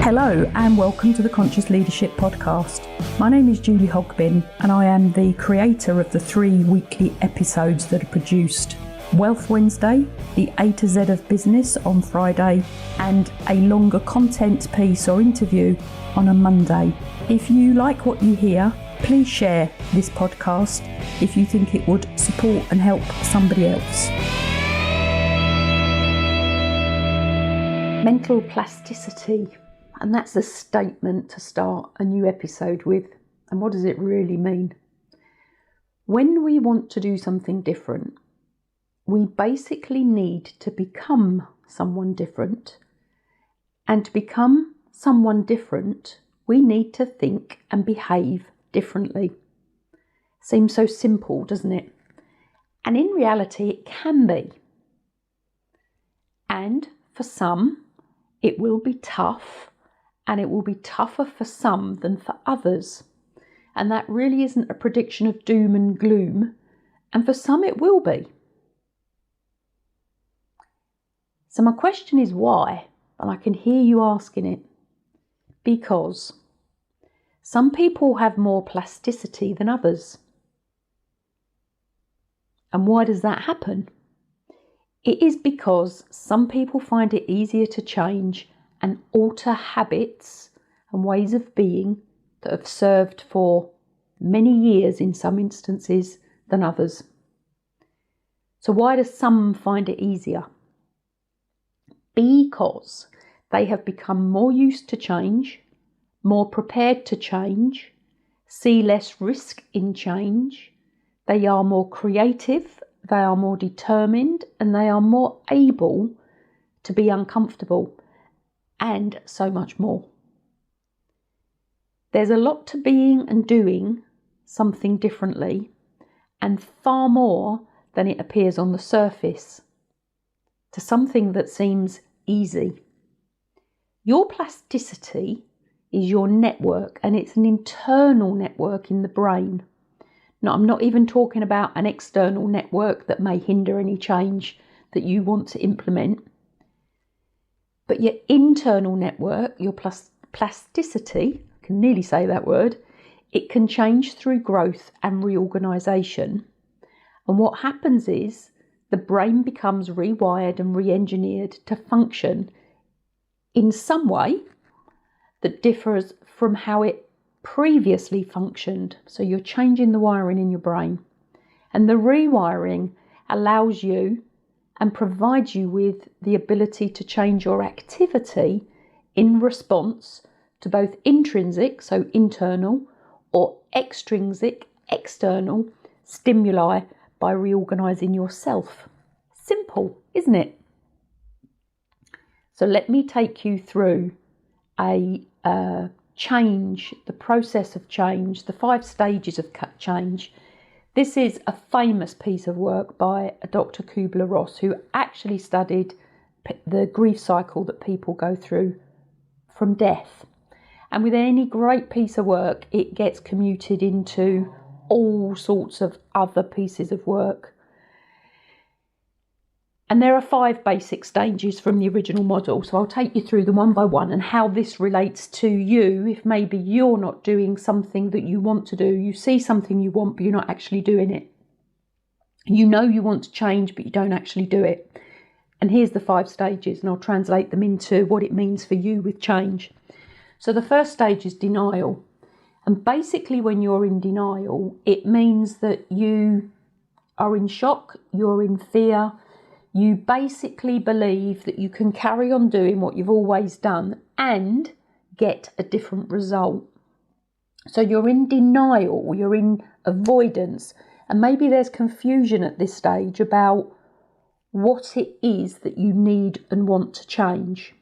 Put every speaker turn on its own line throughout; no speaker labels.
Hello and welcome to the Conscious Leadership Podcast. My name is Julie Hogbin and I am the creator of the 3 weekly episodes that are produced: Wealth Wednesday, the A to Z of Business on Friday, and a longer content piece or interview on a Monday. If you like what you hear, please share this podcast if you think it would support and help somebody else. Mental plasticity. And that's a statement to start a new episode with. And what does it really mean? When we want to do something different, we basically need to become someone different. And to become someone different, we need to think and behave differently. Seems so simple, doesn't it? And in reality, it can be. And for some, it will be tough. And it will be tougher for some than for others. And that really isn't a prediction of doom and gloom. And for some it will be. So my question is why? And I can hear you asking it. Because some people have more plasticity than others. And why does that happen? It is because some people find it easier to change and alter habits and ways of being that have served for many years in some instances than others. So why do some find it easier? Because they have become more used to change, more prepared to change, see less risk in change, they are more creative, they are more determined, and they are more able to be uncomfortable. And so much more. There's a lot to being and doing something differently, and far more than it appears on the surface, to something that seems easy. Your plasticity is your network, and it's an internal network in the brain. Now, I'm not even talking about an external network that may hinder any change that you want to implement. But your internal network, your plasticity, I can nearly say that word, it can change through growth and reorganisation. And what happens is the brain becomes rewired and re-engineered to function in some way that differs from how it previously functioned. So you're changing the wiring in your brain. And the rewiring allows you and provides you with the ability to change your activity in response to both intrinsic, so internal, or extrinsic, external stimuli by reorganising yourself. Simple, isn't it? So let me take you through a change, the process of change, the 5 stages of change. This is a famous piece of work by Dr. Kubler-Ross, who actually studied the grief cycle that people go through from death. And with any great piece of work, it gets commuted into all sorts of other pieces of work. And there are 5 basic stages from the original model. So I'll take you through them one by one and how this relates to you if maybe you're not doing something that you want to do. You see something you want, but you're not actually doing it. You know you want to change, but you don't actually do it. And here's the 5 stages, and I'll translate them into what it means for you with change. So the first stage is denial. And basically when you're in denial, it means that you are in shock, you're in fear. You basically believe that you can carry on doing what you've always done and get a different result. So you're in denial, you're in avoidance, and maybe there's confusion at this stage about what it is that you need and want to change.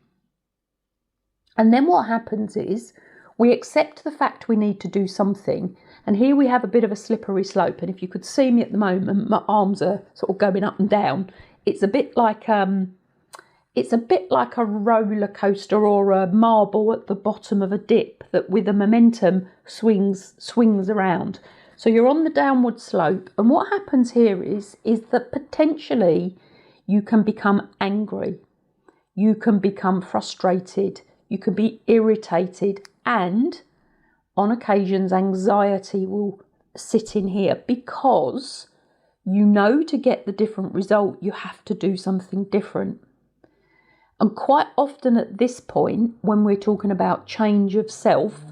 And then what happens is we accept the fact we need to do something, and here we have a bit of a slippery slope, and if you could see me at the moment, my arms are sort of going up and down. It's a bit like a roller coaster or a marble at the bottom of a dip that with a momentum swings around. So you're on the downward slope, and what happens here is that potentially you can become angry, you can become frustrated, you can be irritated, and on occasions anxiety will sit in here because you know to get the different result you have to do something different. And quite often at this point, when we're talking about change of self,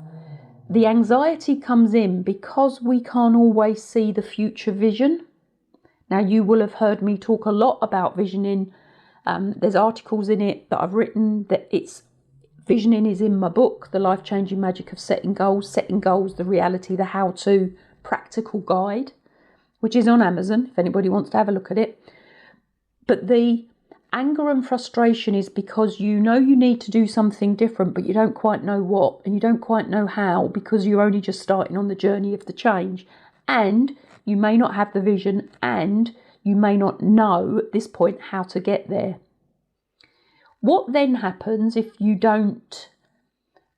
the anxiety comes in because we can't always see the future vision. Now, you will have heard me talk a lot about visioning. There's articles in it that I've written that visioning is in my book, The Life-Changing Magic of Setting Goals, the reality, the how-to practical guide, which is on Amazon if anybody wants to have a look at it. But the anger and frustration is because you know you need to do something different, but you don't quite know what, and you don't quite know how, because you're only just starting on the journey of the change, and you may not have the vision, and you may not know at this point how to get there. What then happens if you don't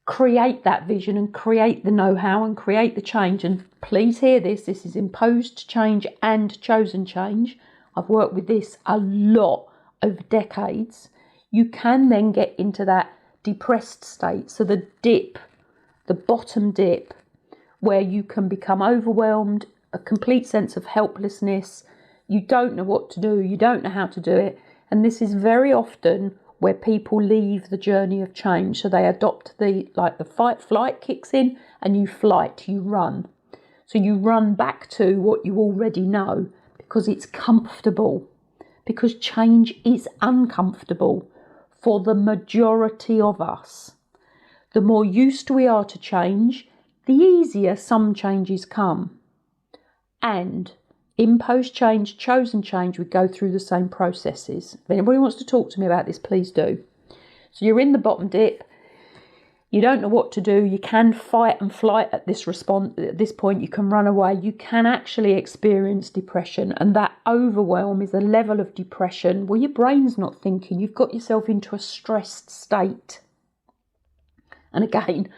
create that vision and create the know-how and create the change? And please hear this is imposed change and chosen change. I've worked with this a lot over decades. You can then get into that depressed state. So the dip, the bottom dip, where you can become overwhelmed, a complete sense of helplessness. You don't know what to do. You don't know how to do it. And this is very often where people leave the journey of change. So they adopt the fight flight kicks in, and you flight, you run. So you run back to what you already know because it's comfortable, because change is uncomfortable for the majority of us. The more used we are to change, the easier some changes come. And imposed change, chosen change, we go through the same processes. If anybody wants to talk to me about this, please do. So you're in the bottom dip. You don't know what to do. You can fight and flight at this point. You can run away. You can actually experience depression. And that overwhelm is a level of depression where your brain's not thinking. You've got yourself into a stressed state. And again,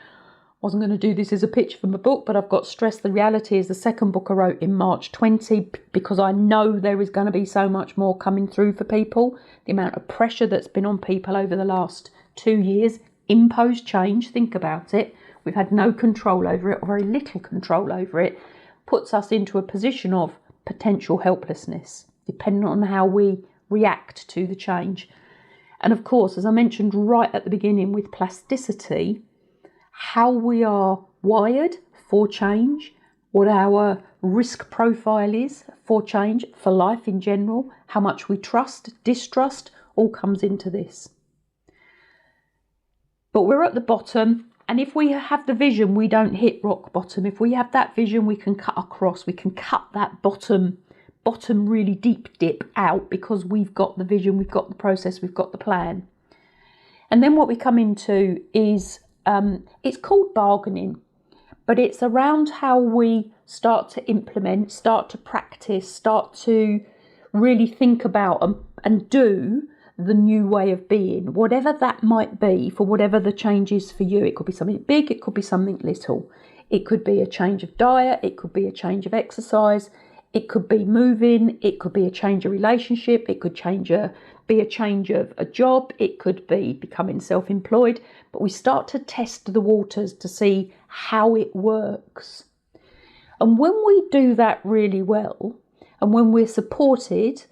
wasn't going to do this as a pitch from a book, but I've got Stress the Reality is the second book I wrote in March 20, because I know there is going to be so much more coming through for people. The amount of pressure that's been on people over the last 2 years, imposed change, think about it. We've had no control over it, or very little control over it, puts us into a position of potential helplessness, depending on how we react to the change. And of course, as I mentioned right at the beginning with plasticity, how we are wired for change, what our risk profile is for change, for life in general, how much we trust, distrust, all comes into this. But we're at the bottom, and if we have the vision, we don't hit rock bottom. If we have that vision, we can cut across, we can cut that bottom really deep dip out, because we've got the vision, we've got the process, we've got the plan. And then what we come into is it's called bargaining, but it's around how we start to implement, start to practice, start to really think about and do the new way of being, whatever that might be, for whatever the change is for you. It could be something big, it could be something little. It could be a change of diet, it could be a change of exercise, it could be moving, it could be a change of relationship, it could be a change of a job, it could be becoming self-employed. But we start to test the waters to see how it works. And when we do that really well, and when we're supported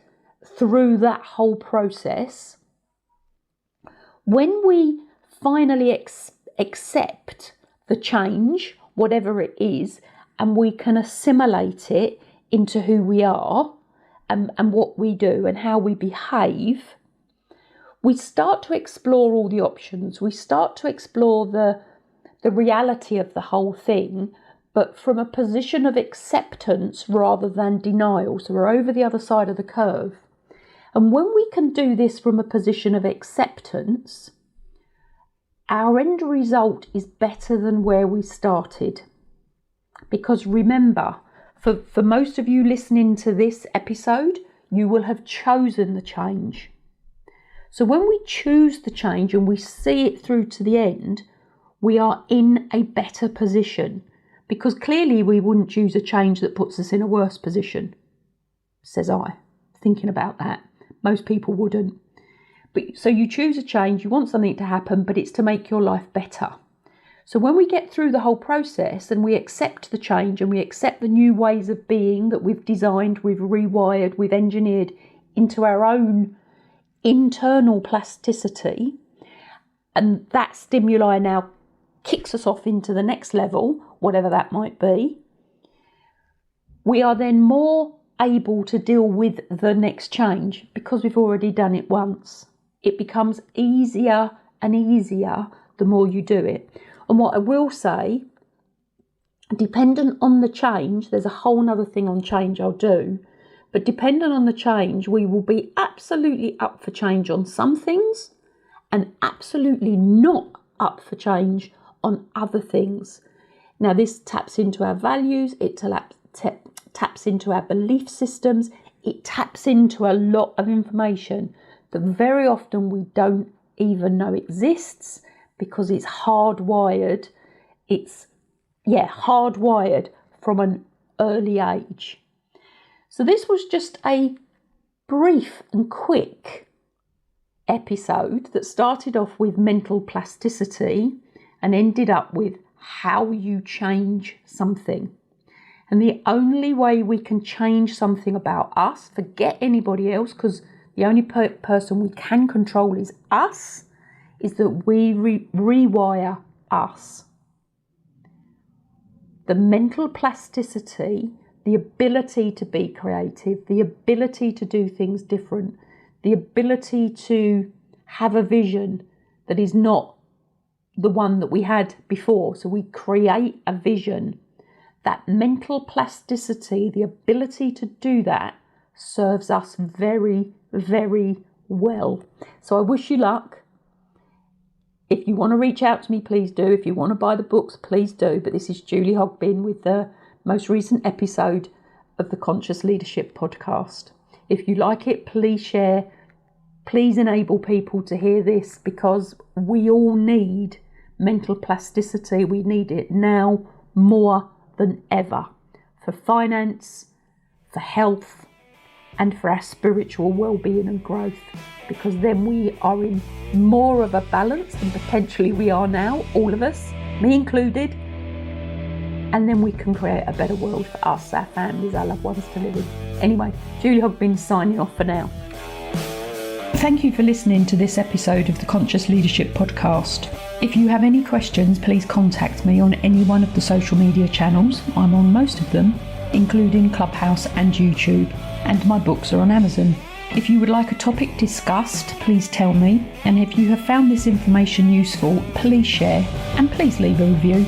through that whole process, when we finally accept the change, whatever it is, and we can assimilate it into who we are and what we do and how we behave, we start to explore all the options. We start to explore the reality of the whole thing, but from a position of acceptance rather than denial. So we're over the other side of the curve. And when we can do this from a position of acceptance, our end result is better than where we started. Because remember, for most of you listening to this episode, you will have chosen the change. So when we choose the change and we see it through to the end, we are in a better position, because clearly we wouldn't choose a change that puts us in a worse position, says I, thinking about that. Most people wouldn't. So you choose a change, you want something to happen, but it's to make your life better. So when we get through the whole process and we accept the change and we accept the new ways of being that we've designed, we've rewired, we've engineered into our own internal plasticity, and that stimuli now kicks us off into the next level, whatever that might be, we are then more able to deal with the next change because we've already done it once. It becomes easier and easier the more you do it. And what I will say, dependent on the change, there's a whole nother thing on change I'll do, but dependent on the change, we will be absolutely up for change on some things and absolutely not up for change on other things. Now, this taps into our values, it taps into our belief systems, it taps into a lot of information that very often we don't even know exists because it's hardwired. It's, hardwired from an early age. So this was just a brief and quick episode that started off with mental plasticity and ended up with how you change something. And the only way we can change something about us, forget anybody else, because the only person we can control is us, is that we rewire us. The mental plasticity, the ability to be creative, the ability to do things different, the ability to have a vision that is not the one that we had before. So we create a vision. That mental plasticity, the ability to do that, serves us very, very well. So I wish you luck. If you want to reach out to me, please do. If you want to buy the books, please do. But this is Julie Hogbin with the most recent episode of the Conscious Leadership Podcast. If you like it, please share. Please enable people to hear this because we all need mental plasticity. We need it now more than ever for finance, for health, and for our spiritual well-being and growth, because then we are in more of a balance than potentially we are now, all of us, me included, and then we can create a better world for us, our families, our loved ones to live in. Anyway, Julie Hogbin signing off for now. Thank you for listening to this episode of the Conscious Leadership Podcast. If you have any questions, please contact me on any one of the social media channels. I'm on most of them, including Clubhouse and YouTube, and my books are on Amazon. If you would like a topic discussed, please tell me, and if you have found this information useful, please share and please leave a review.